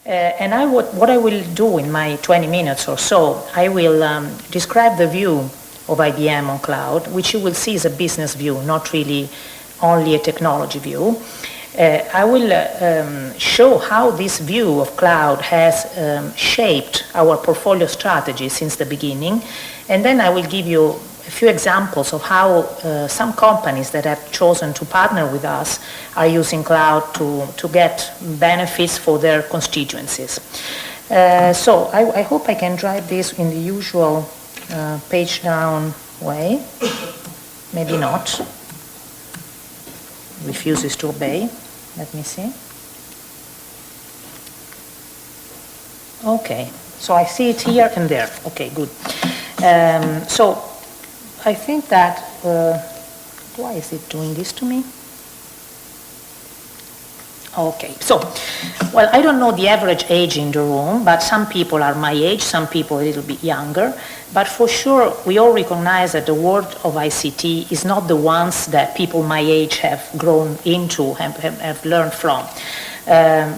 And what I will do in my 20 minutes or so, I will describe the view of IBM on cloud, which you will see is a business view, not really only a technology view. I will show how this view of cloud has shaped our portfolio strategy since the beginning, and then I will give you a few examples of how some companies that have chosen to partner with us are using cloud to get benefits for their constituencies. So I hope I can drive this in the usual page down way. Maybe not. Refuses to obey. Let me see. Okay, so I see it here and there. Okay, good. So I think that, why is it doing this to me? Okay, so, well, I don't know the average age in the room, but some people are my age, some people a little bit younger, but for sure we all recognize that the world of ICT is not the ones that people my age have grown into, have learned from.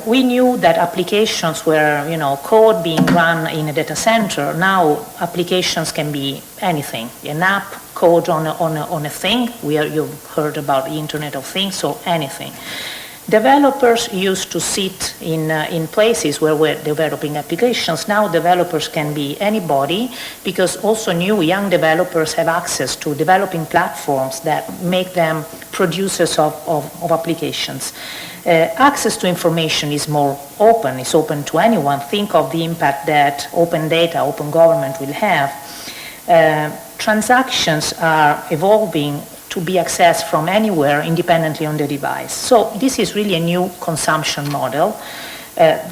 We knew that applications were, code being run in a data center. Now applications can be anything, an app, code on a thing. You've heard about the Internet of Things, so anything. Developers used to sit in places where we're developing applications. Now developers can be anybody, because also new young developers have access to developing platforms that make them producers of applications. Access to information is more open, it's open to anyone. Think of the impact that open data, open government will have. Transactions are evolving to be accessed from anywhere independently on the device. So this is really a new consumption model,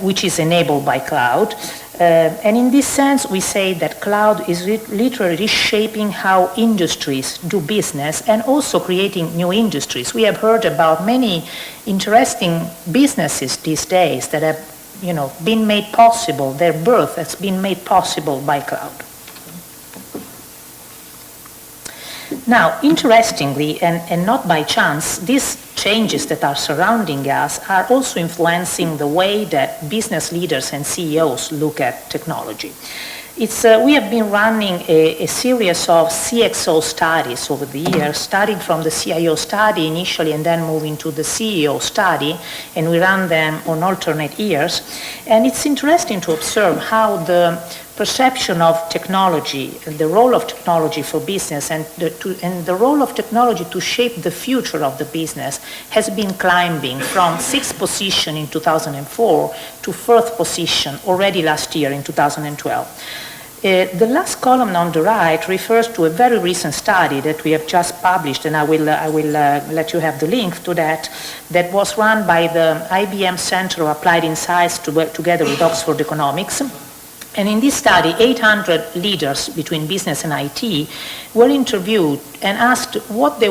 which is enabled by cloud. And in this sense, we say that cloud is literally reshaping how industries do business and also creating new industries. We have heard about many interesting businesses these days that have been made possible, their birth has been made possible by cloud. Now, interestingly, and not by chance, these changes that are surrounding us are also influencing the way that business leaders and CEOs look at technology. We have been running a series of CXO studies over the years, starting from the CIO study initially and then moving to the CEO study, and we run them on alternate years. And it's interesting to observe how the perception of technology, the role of technology for business, and the role of technology to shape the future of the business has been climbing from 6th position in 2004 to 4th position already last year in 2012. The last column on the right refers to a very recent study that we have just published, and I will let you have the link to that was run by the IBM Center of Applied Insights together with Oxford Economics. And in this study, 800 leaders between business and IT were interviewed and asked what they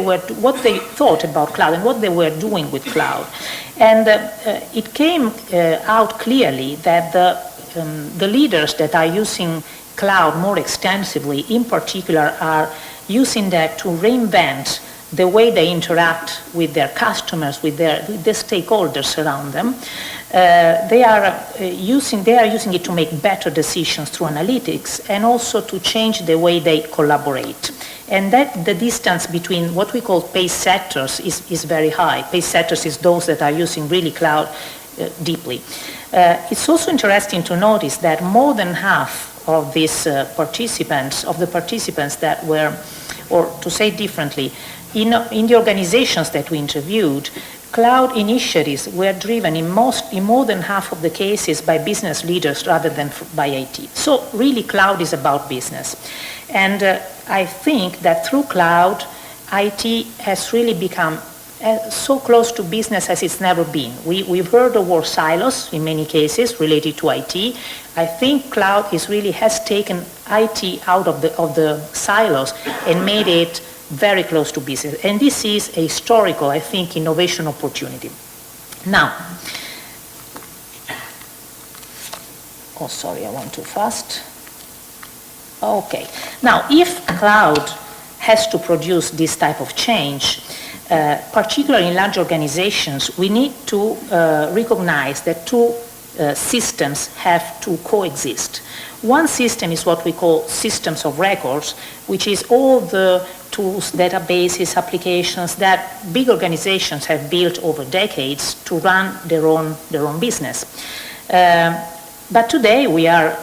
thought about cloud and what they were doing with cloud. And it came out clearly that the leaders that are using cloud more extensively, in particular, are using that to reinvent the way they interact with their customers, with the stakeholders around them. They are using it to make better decisions through analytics and also to change the way they collaborate. And that the distance between what we call pace setters is very high. Pace setters is those that are using really cloud deeply. It's also interesting to notice that more than half of these participants that were, or to say differently, in the organizations that we interviewed, cloud initiatives were driven in more than half of the cases by business leaders rather than by IT. So really cloud is about business. And I think that through cloud, IT has really become so close to business as it's never been. We've heard the word silos in many cases related to IT. I think cloud has taken IT out of the silos and made it very close to business. And this is a historical, I think, innovation opportunity. Now, oh, sorry, I went too fast. Okay. Now, if cloud has to produce this type of change, particularly in large organizations, we need to recognize that to systems have to coexist. One system is what we call systems of records, which is all the tools, databases, applications that big organizations have built over decades to run their own business. But today we are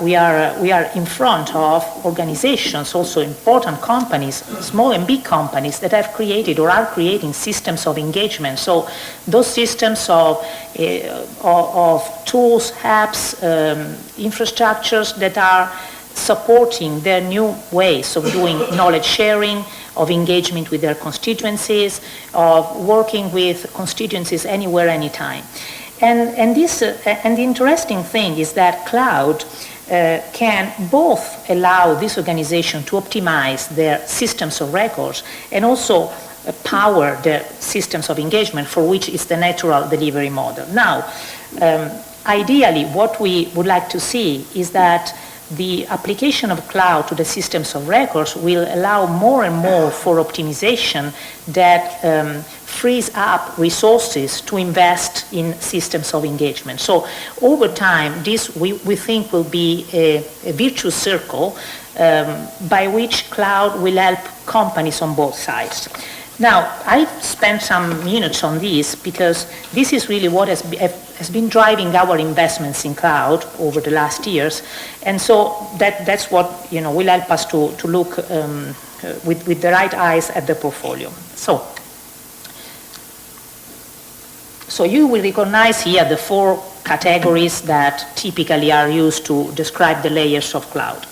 in front of organizations, also important companies, small and big companies that have created or are creating systems of engagement. So those systems of tools, apps, infrastructures that are supporting their new ways of doing knowledge sharing, of engagement with their constituencies, of working with constituencies anywhere, anytime. And the interesting thing is that cloud can both allow this organization to optimize their systems of records and also power the systems of engagement for which is the natural delivery model. Now, ideally, what we would like to see is that the application of cloud to the systems of records will allow more and more for optimization that frees up resources to invest in systems of engagement. So over time, this we think will be a virtuous circle by which cloud will help companies on both sides. Now, I've spent some minutes on this because this is really what has been driving our investments in cloud over the last years, and so that's what will help us to look with the right eyes at the portfolio. So you will recognize here the four categories that typically are used to describe the layers of cloud.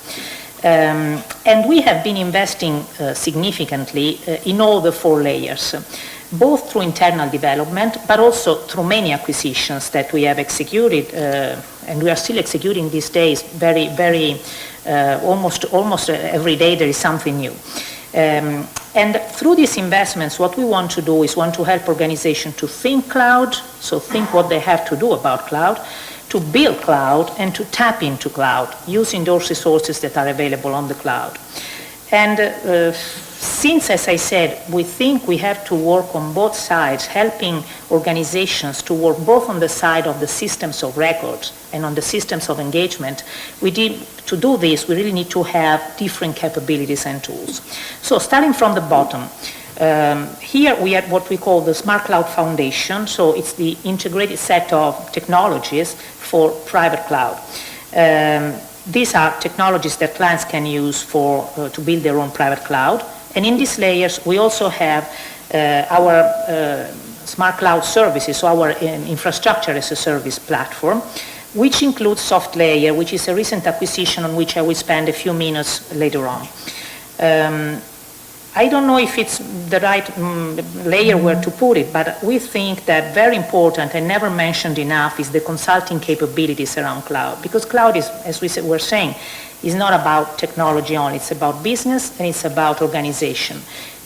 And we have been investing significantly in all the four layers, both through internal development, but also through many acquisitions that we have executed, and we are still executing these days. Almost every day there is something new. And through these investments, what we want to do is want to help organizations to think cloud, so think what they have to do about cloud, to build cloud, and to tap into cloud using those resources that are available on the cloud. And since, as I said, we think we have to work on both sides, helping organizations to work both on the side of the systems of records and on the systems of engagement, to do this, we really need to have different capabilities and tools. So starting from the bottom, here we have what we call the Smart Cloud Foundation. So it's the integrated set of technologies for private cloud. These are technologies that clients can use to build their own private cloud. And in these layers, we also have our Smart Cloud Services, so our infrastructure as a service platform, which includes SoftLayer, which is a recent acquisition on which I will spend a few minutes later on. I don't know if it's the right layer where to put it, but we think that very important and never mentioned enough is the consulting capabilities around cloud, because cloud is, as we were saying, is not about technology only. It's about business and it's about organization.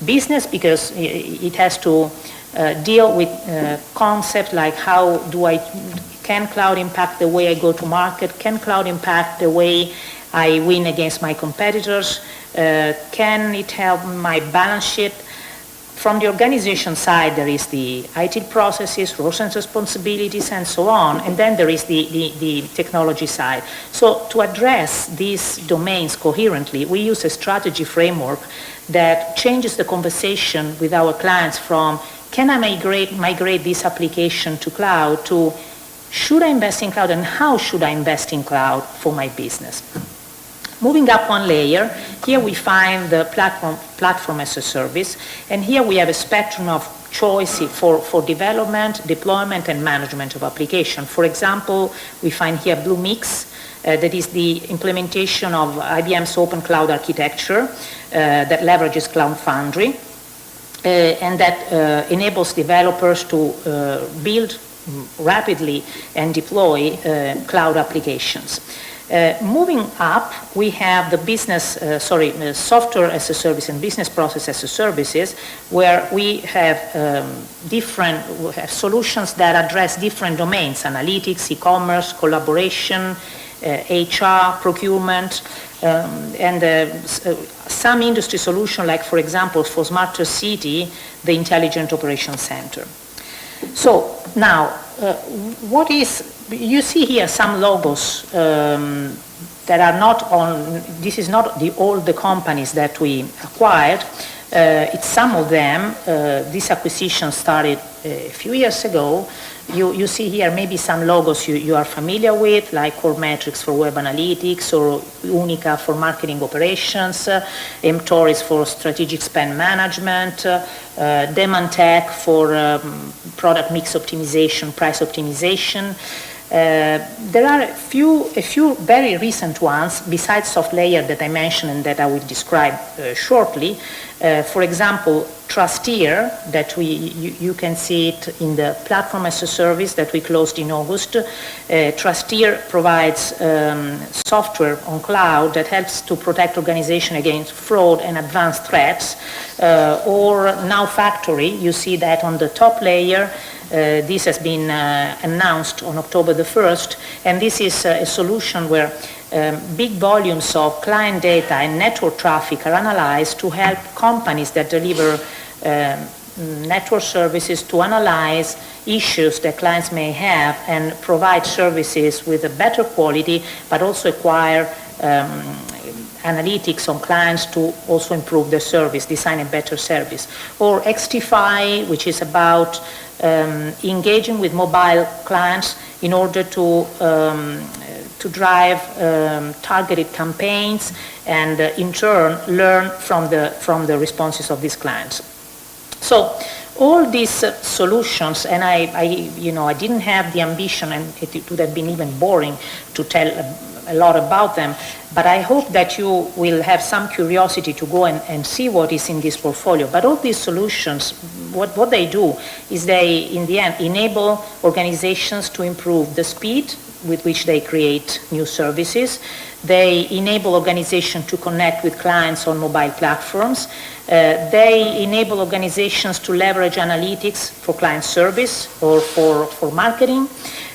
Business because it has to deal with concepts like can cloud impact the way I go to market? Can cloud impact the way I win against my competitors? Can it help my balance sheet? From the organization side, there is the IT processes, roles and responsibilities, and so on. And then there is the technology side. So to address these domains coherently, we use a strategy framework that changes the conversation with our clients from, can I migrate this application to cloud, to should I invest in cloud and how should I invest in cloud for my business? Moving up one layer, here we find the platform as a service, and here we have a spectrum of choice for development, deployment, and management of application. For example, we find here Bluemix, that is the implementation of IBM's open cloud architecture that leverages Cloud Foundry, and that enables developers to build rapidly and deploy cloud applications. Moving up, we have the software as a service and business process as a services, where we have solutions that address different domains: analytics, e-commerce, collaboration, HR, procurement, and some industry solution, like for example for Smarter City, the Intelligent Operations Center. So now, what is, you see here some logos that are not on, this is not all the companies that we acquired, it's some of them. This acquisition started a few years ago. You see here maybe some logos you are familiar with, like Core Metrics for web analytics, or Unica for marketing operations, mTORIS for strategic spend management, Demantech for product mix optimization, price optimization. There are a few very recent ones besides SoftLayer that I mentioned and that I will describe shortly. For example, Trusteer, that you can see it in the platform as a service that we closed in August. Trusteer provides software on cloud that helps to protect organizations against fraud and advanced threats. Or Now Factory, you see that on the top layer. This has been announced on October the 1st, and this is a solution where big volumes of client data and network traffic are analyzed to help companies that deliver network services to analyze issues that clients may have and provide services with a better quality, but also acquire analytics on clients to also improve their service, design a better service. Or Xtify, which is about engaging with mobile clients in order to drive targeted campaigns and in turn learn from the responses of these clients. So all these solutions, and I didn't have the ambition, and it would have been even boring to tell a lot about them, but I hope that you will have some curiosity to go and see what is in this portfolio. But all these solutions, what they do is they, in the end, enable organizations to improve the speed with which they create new services. They enable organizations to connect with clients on mobile platforms. They enable organizations to leverage analytics for client service or for marketing.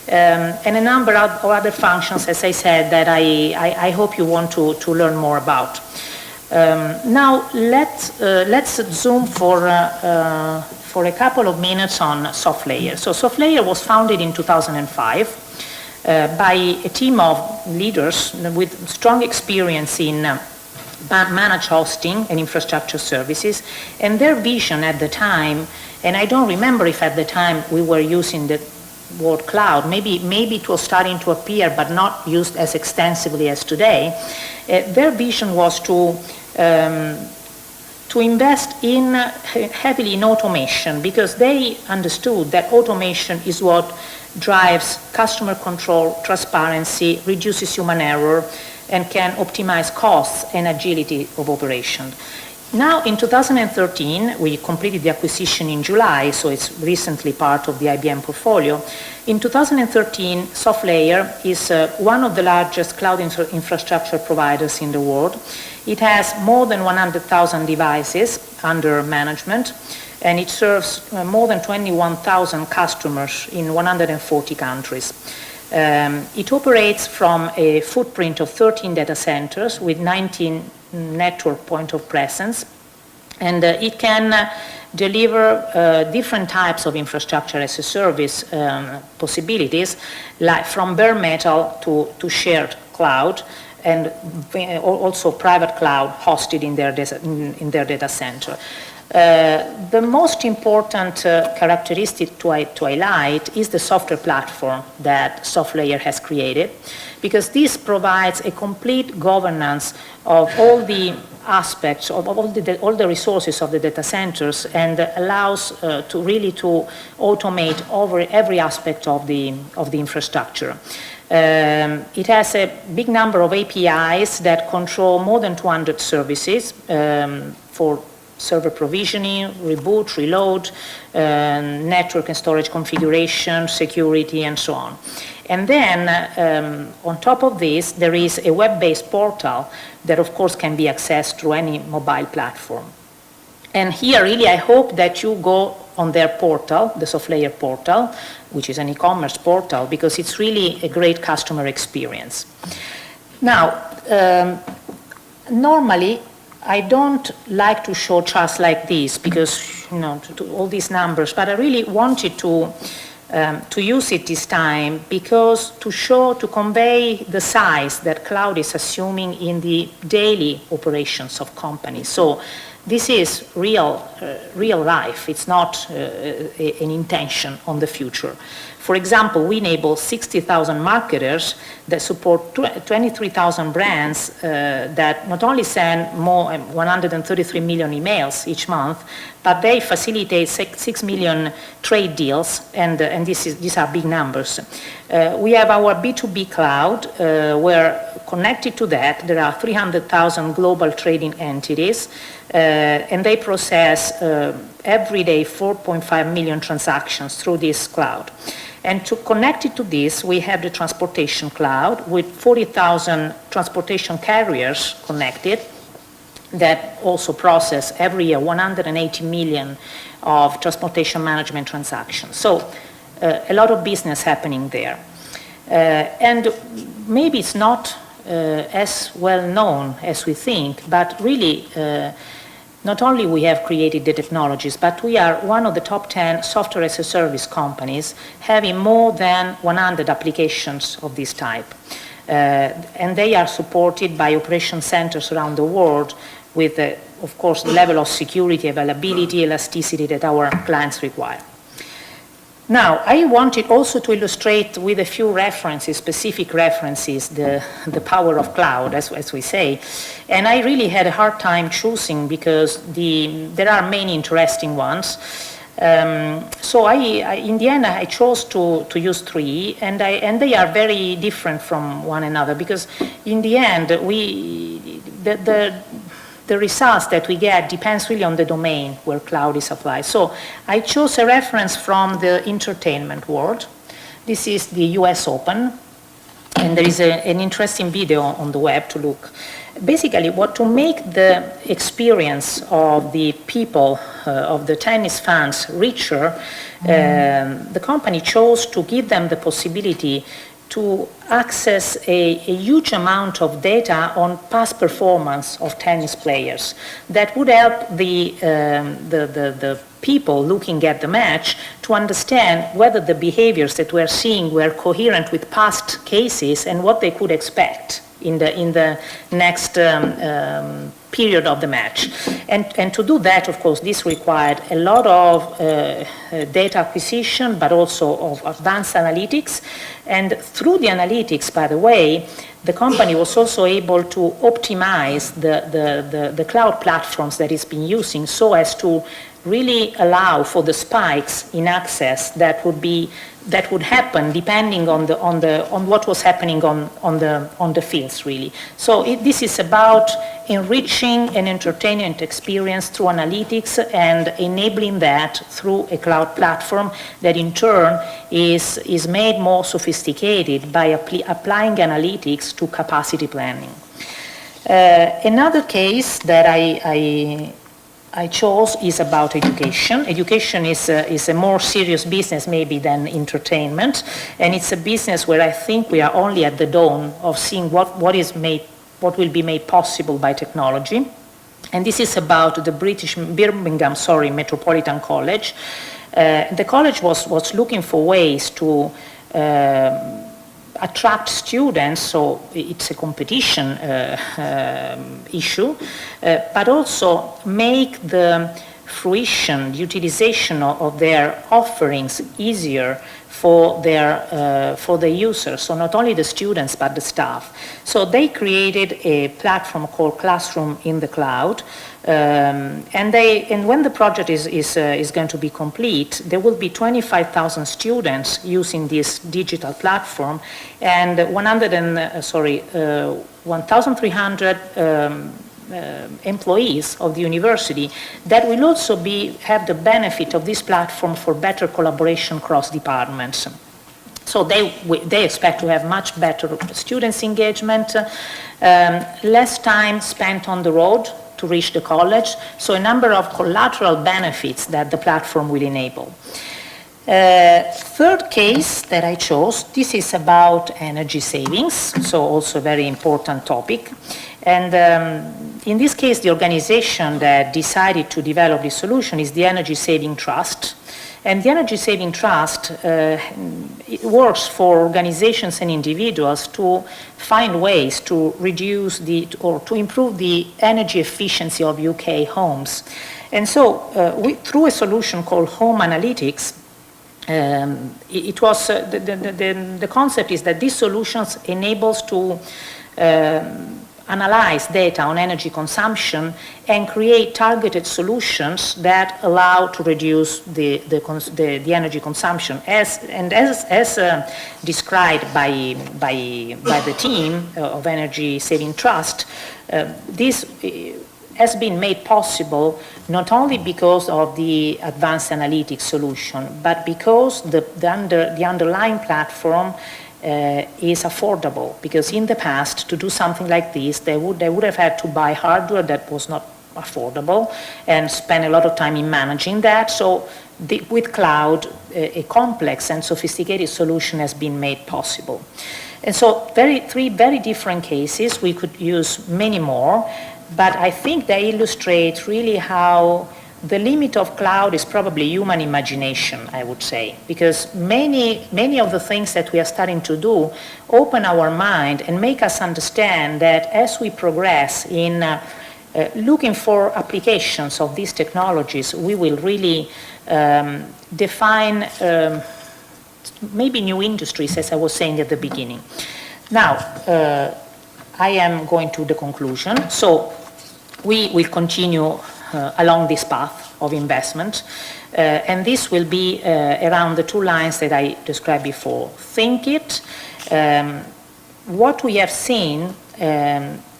And a number of other functions, as I said, that I hope you want to learn more about. Now let's zoom for a couple of minutes on SoftLayer. So SoftLayer was founded in 2005 by a team of leaders with strong experience in managed hosting and infrastructure services, and their vision at the time, and I don't remember if at the time we were using the word cloud, maybe it was starting to appear but not used as extensively as today. Their vision was to invest heavily in automation, because they understood that automation is what drives customer control, transparency, reduces human error, and can optimize costs and agility of operation. Now, in 2013, we completed the acquisition in July, so it's recently part of the IBM portfolio. In 2013, SoftLayer is one of the largest cloud infrastructure providers in the world. It has more than 100,000 devices under management, and it serves more than 21,000 customers in 140 countries. It operates from a footprint of 13 data centers with 19 network point of presence, and it can deliver different types of infrastructure as a service possibilities, like from bare metal to shared cloud, and also private cloud hosted in their data center. The most important characteristic to highlight is the software platform that SoftLayer has created, because this provides a complete governance of all the aspects of all the resources of the data centers, and allows to automate over every aspect of the infrastructure. It has a big number of APIs that control more than 200 services for server provisioning, reboot, reload, network and storage configuration, security, and so on. And then on top of this, there is a web-based portal that of course can be accessed through any mobile platform. And here really I hope that you go on their portal, the SoftLayer portal, which is an e-commerce portal, because it's really a great customer experience. Now, normally I don't like to show charts like this, because to all these numbers, but I really wanted to use it this time because to convey the size that cloud is assuming in the daily operations of companies. So this is real life. It's not an intention on the future. For example, we enable 60,000 marketers that support 23,000 brands that not only send more 133 million emails each month, but they facilitate 6 million trade deals, and these are big numbers. We have our B2B cloud, where connected to that there are 300,000 global trading entities, and they process every day 4.5 million transactions through this cloud. And to connect it to this, we have the transportation cloud with 40,000 transportation carriers connected that also process every year 180 million of transportation management transactions. So a lot of business happening there. And maybe it's not as well known as we think, but really not only we have created the technologies, but we are one of the top 10 software as a service companies having more than 100 applications of this type. And they are supported by operation centers around the world with, of course, the level of security, availability, elasticity that our clients require. Now, I wanted also to illustrate with a few references, specific references, the power of cloud, as we say. And I really had a hard time choosing because there are many interesting ones. So in the end, I chose to use three, and they are very different from one another because in the end, the results that we get depends really on the domain where cloud is applied. So I chose a reference from the entertainment world. This is the US Open, and there is an interesting video on the web to look. Basically, to make the experience of the people, of the tennis fans richer, the company chose to give them the possibility to access a huge amount of data on past performance of tennis players that would help the people looking at the match to understand whether the behaviors that we're seeing were coherent with past cases and what they could expect in the next period of the match. And to do that, of course, this required a lot of data acquisition, but also of advanced analytics. And through the analytics, by the way, the company was also able to optimize the cloud platforms that it's been using so as to really allow for the spikes in access that would happen depending on what was happening on the fields, really. So this is about enriching an entertainment experience through analytics and enabling that through a cloud platform that in turn is made more sophisticated by applying analytics to capacity planning. Another case that I chose is about education. Education is a more serious business maybe than entertainment, and it's a business where I think we are only at the dawn of seeing what will be made possible by technology. And this is about the Birmingham Metropolitan College. The college was looking for ways to attract students, so it's a competition issue, but also make the fruition, the utilization of their offerings easier for the users, so not only the students but the staff. So they created a platform called Classroom in the Cloud, and when the project is going to be complete, there will be 25,000 students using this digital platform, and 1,300 employees of the university that will also have the benefit of this platform for better collaboration across departments. So they expect to have much better students' engagement, less time spent on the road to reach the college, so a number of collateral benefits that the platform will enable. Third case that I chose, this is about energy savings, so also a very important topic. And in this case, the organization that decided to develop this solution is the Energy Saving Trust. And the Energy Saving Trust it works for organizations and individuals to find ways to reduce or to improve the energy efficiency of UK homes. And so through a solution called Home Analytics, it was the concept is that these solutions enables to analyze data on energy consumption and create targeted solutions that allow to reduce the energy consumption. As described by the team of Energy Saving Trust, this has been made possible not only because of the advanced analytics solution, but because the underlying platform is affordable, because in the past to do something like this they would have had to buy hardware that was not affordable and spend a lot of time in managing that. So with cloud a complex and sophisticated solution has been made possible. And so three very different cases. We could use many more, but I think they illustrate really how the limit of cloud is probably human imagination, I would say, because many of the things that we are starting to do open our mind and make us understand that as we progress in looking for applications of these technologies, we will really define maybe new industries, as I was saying at the beginning. Now, I am going to the conclusion. So we will continue along this path of investment, and this will be around the two lines that I described before. Think it. What we have seen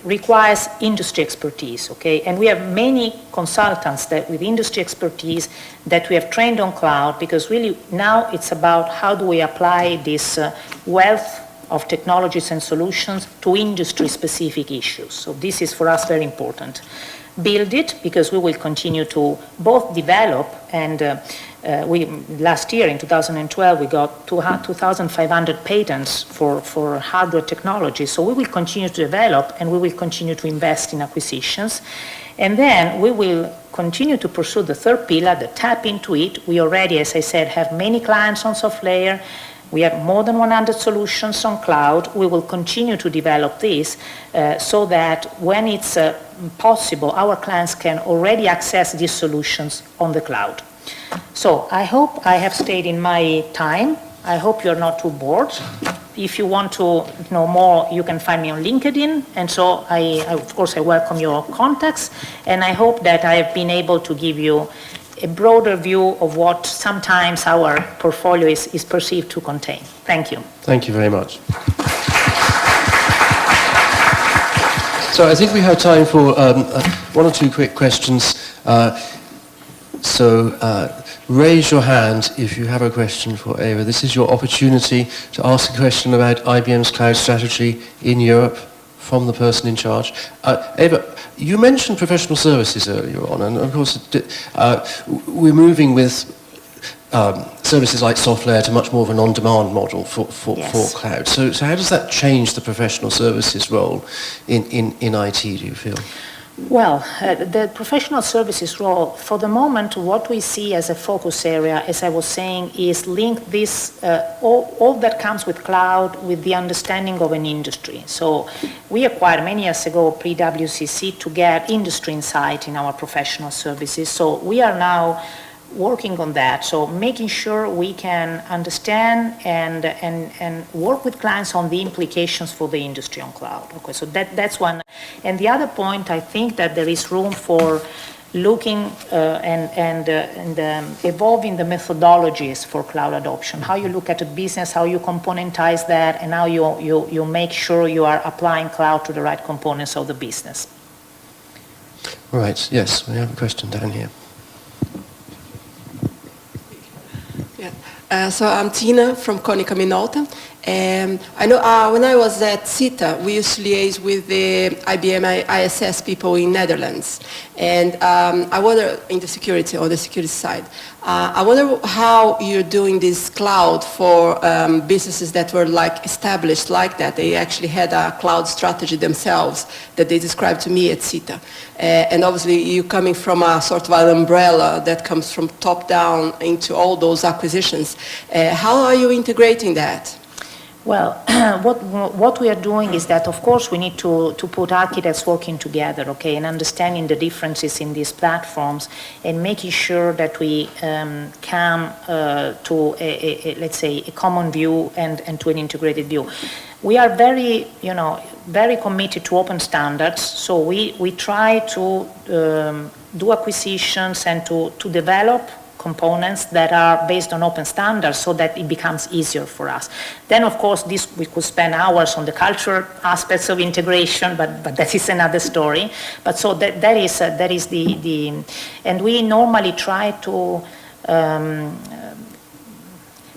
requires industry expertise, okay? And we have many consultants that with industry expertise that we have trained on cloud, because really now it's about how do we apply this wealth of technologies and solutions to industry-specific issues. So this is for us very important. Build it, because we will continue to both develop and last year in 2012 we got 2,500 patents for hardware technology. So we will continue to develop and we will continue to invest in acquisitions. And then we will continue to pursue the third pillar, the tap into it. We already, as I said, have many clients on SoftLayer. We have more than 100 solutions on cloud. We will continue to develop this so that when it's possible, our clients can already access these solutions on the cloud. So I hope I have stayed in my time. I hope you're not too bored. If you want to know more, you can find me on LinkedIn. And so of course, I welcome your contacts. And I hope that I have been able to give you a broader view of what sometimes our portfolio is perceived to contain. Thank you. Thank you very much. So I think we have time for one or two quick questions. Raise your hand if you have a question for Eva. This is your opportunity to ask a question about IBM's cloud strategy in Europe from the person in charge. Eva, you mentioned professional services earlier on, and of course we're moving with services like SoftLayer to much more of an on-demand model for cloud. So how does that change the professional services role in IT, do you feel? Well, the professional services role, for the moment, what we see as a focus area, as I was saying, is link this, all that comes with cloud with the understanding of an industry. So we acquired many years ago PwC to get industry insight in our professional services. So we are now working on that, so making sure we can understand and work with clients on the implications for the industry on cloud. Okay, so that's one. And the other point, I think that there is room for looking and evolving the methodologies for cloud adoption. How you look at a business, how you componentize that, and how you make sure you are applying cloud to the right components of the business. Right. Yes, we have a question down here. So I'm Tina from Konica Minolta, I know when I was at CITA, we used to liaise with the IBM ISS people in Netherlands. And I wonder, on the security side, I wonder how you're doing this cloud for businesses that were like established like that. They actually had a cloud strategy themselves that they described to me at CITA. And obviously you coming from a sort of an umbrella that comes from top down into all those acquisitions. How are you integrating that? Well, what we are doing is that, of course, we need to put architects working together, okay, and understanding the differences in these platforms and making sure that we come to, let's say, a common view and to an integrated view. We are very, very committed to open standards, so we try to do acquisitions and to develop components that are based on open standards so that it becomes easier for us. Then, of course, we could spend hours on the cultural aspects of integration, but that is another story. But so that is the and we normally try to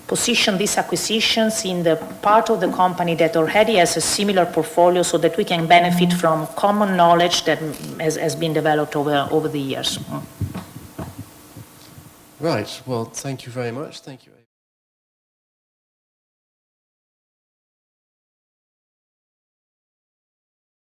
position these acquisitions in the part of the company that already has a similar portfolio so that we can benefit from common knowledge that has been developed over the years. Right, well, thank you very much. Thank you.